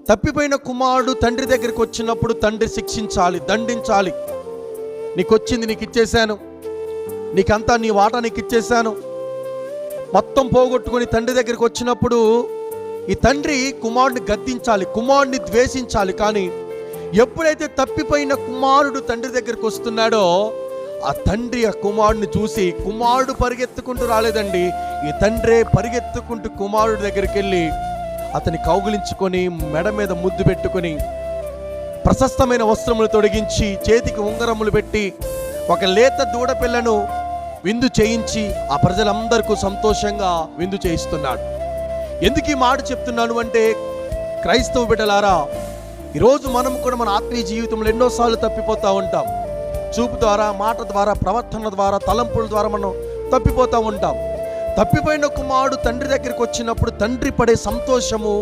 తప్పిపోయిన కుమారుడు తండ్రి దగ్గరికి వచ్చినప్పుడు తండ్రి శిక్షించాలి, దండించాలి. నీకు వచ్చింది నీకు ఇచ్చేశాను, నీకంతా నీ వాటా నీకు ఇచ్చేశాను, మొత్తం పోగొట్టుకొని తండ్రి దగ్గరికి వచ్చినప్పుడు ఈ తండ్రి కుమారుడిని గద్దించాలి, కుమారుడిని ద్వేషించాలి. కానీ ఎప్పుడైతే తప్పిపోయిన కుమారుడు తండ్రి దగ్గరికి వస్తున్నాడో ఆ తండ్రి ఆ కుమారుడిని చూసి, కుమారుడు పరిగెత్తుకుంటూ రాలేదండి, ఈ తండ్రే పరిగెత్తుకుంటూ కుమారుడి దగ్గరికి వెళ్ళి అతని కౌగిలించుకొని మెడ మీద ముద్దు పెట్టుకొని ప్రశస్తమైన వస్త్రములు తొడిగించి చేతికి ఉంగరములు పెట్టి ఒక లేత దూడపిల్లను విందు చేయించి ఆ ప్రజలందరికీ సంతోషంగా విందు చేయిస్తున్నాడు. ఎందుకు ఈ మాట చెప్తున్నాను అంటే, క్రైస్తవ బిడ్డలారా, ఈరోజు మనం కూడా మన ఆత్మీయ జీవితంలో ఎన్నోసార్లు తప్పిపోతూ ఉంటాం. చూపు ద్వారా, మాట ద్వారా, ప్రవర్తన ద్వారా, తలంపుల ద్వారా మనం తప్పిపోతూ ఉంటాం. తప్పిపోయిన కుమారుడు తండ్రి దగ్గరికి వచ్చినప్పుడు తండ్రి పడే సంతోషము